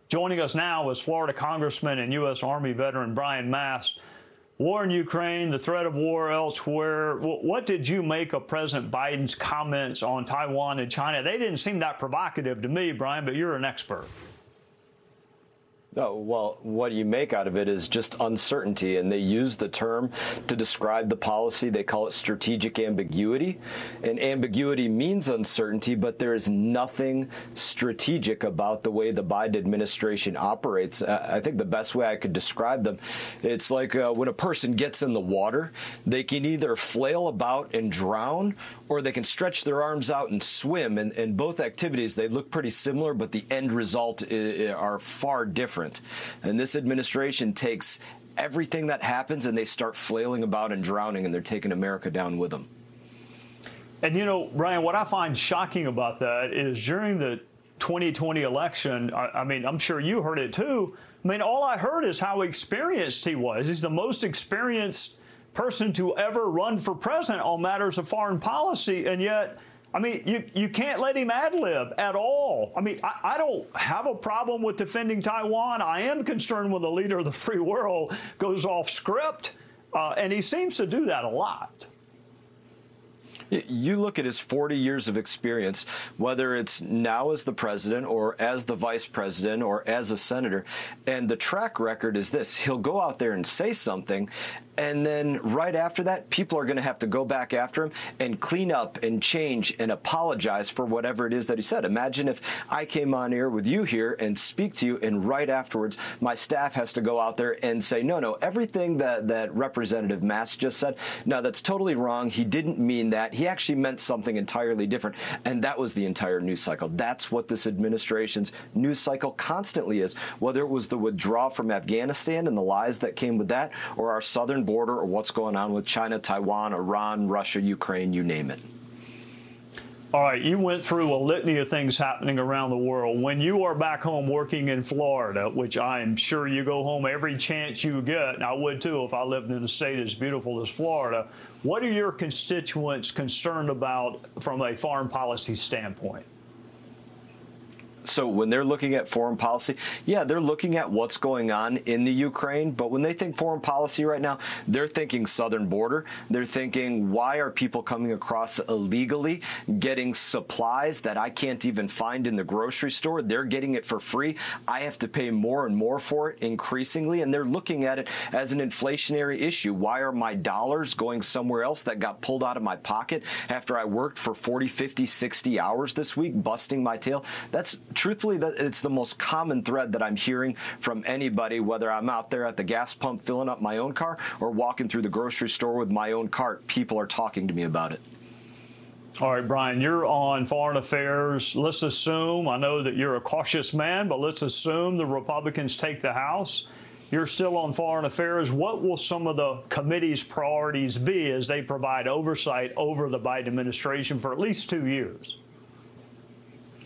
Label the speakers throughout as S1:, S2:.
S1: Joining us now is Florida Congressman and U.S. Army veteran Brian Mast. War in Ukraine, the threat of war elsewhere. What did you make of President Biden's comments on Taiwan and China? They didn't seem that provocative to me, Brian, but you're an expert.
S2: Oh, well, what you make out of it is just uncertainty, and they use the term to describe the policy. They call it strategic ambiguity, and ambiguity means uncertainty, but there is nothing strategic about the way the Biden administration operates. I think the best way I could describe them, it's like when a person gets in the water, they can either flail about and drown, or they can stretch their arms out and swim. And in both activities, they look pretty similar, but the end result are far different. And this administration takes everything that happens and they start flailing about and drowning, and they're taking America down with them.
S1: And, you know, Brian, what I find shocking about that is during the 2020 election, I mean, I'm sure you heard it too. I mean, all I heard is how experienced he was. He's the most experienced person to ever run for president on matters of foreign policy, and yet, I mean, you can't let him ad-lib at all. I mean, I don't have a problem with defending Taiwan. I am concerned when the leader of the free world goes off script, and he seems to do that a lot.
S2: You look at his 40 years of experience, whether it's now as the president or as the vice president or as a senator, and the track record is this. He'll go out there and say something, and then right after that, people are going to have to go back after him and clean up and change and apologize for whatever it is that he said. Imagine if I came on air with you here and speak to you, and right afterwards, my staff has to go out there and say, no, everything that Representative Mast just said, no, that's totally wrong. He didn't mean that. He actually meant something entirely different, and that was the entire news cycle. That's what this administration's news cycle constantly is, whether it was the withdrawal from Afghanistan and the lies that came with that, or our southern border, or what's going on with China, Taiwan, Iran, Russia, Ukraine, you name it.
S1: All right, you went through a litany of things happening around the world. When you are back home working in Florida, which I'm sure you go home every chance you get, and I would too if I lived in a state as beautiful as Florida, what are your constituents concerned about from a foreign policy standpoint?
S2: So when they're looking at foreign policy, yeah, they're looking at what's going on in the Ukraine. But when they think foreign policy right now, they're thinking southern border. They're thinking, why are people coming across illegally, getting supplies that I can't even find in the grocery store? They're getting it for free. I have to pay more and more for it increasingly. And they're looking at it as an inflationary issue. Why are my dollars going somewhere else that got pulled out of my pocket after I worked for 40, 50, 60 hours this week, busting my tail? Truthfully, it's the most common thread that I'm hearing from anybody, whether I'm out there at the gas pump filling up my own car or walking through the grocery store with my own cart. People are talking to me about it.
S1: All right, Brian, you're on foreign affairs. Let's assume, I know that you're a cautious man, but let's assume the Republicans take the House. You're still on foreign affairs. What will some of the committee's priorities be as they provide oversight over the Biden administration for at least 2 years?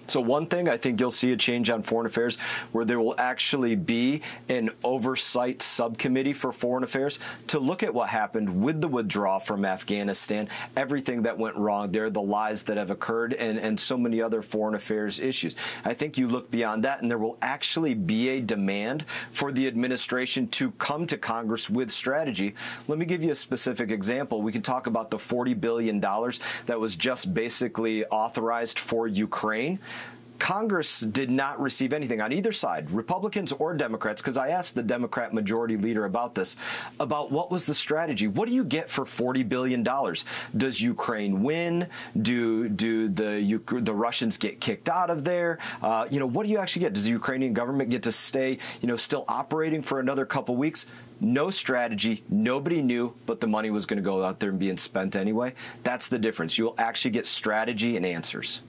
S2: So one thing, I think you'll see a change on foreign affairs where there will actually be an oversight subcommittee for foreign affairs to look at what happened with the withdrawal from Afghanistan, everything that went wrong there, the lies that have occurred, and so many other foreign affairs issues. I think you look beyond that, and there will actually be a demand for the administration to come to Congress with strategy. Let me give you a specific example. We can talk about the $40 billion that was just basically authorized for Ukraine. Congress did not receive anything on either side, Republicans or Democrats, because I asked the Democrat majority leader about this, about what was the strategy. What do you get for $40 billion? Does Ukraine win? Do the Russians get kicked out of there? What do you actually get? Does the Ukrainian government get to stay, still operating for another couple weeks? No strategy. Nobody knew, but the money was going to go out there and being spent anyway. That's the difference. You'll actually get strategy and answers.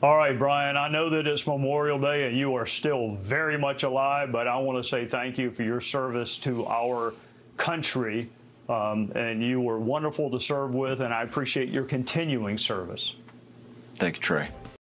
S1: All right, Brian, I know that it's Memorial Day and you are still very much alive, but I want to say thank you for your service to our country. And you were wonderful to serve with, and I appreciate your continuing service.
S2: Thank you, Trey.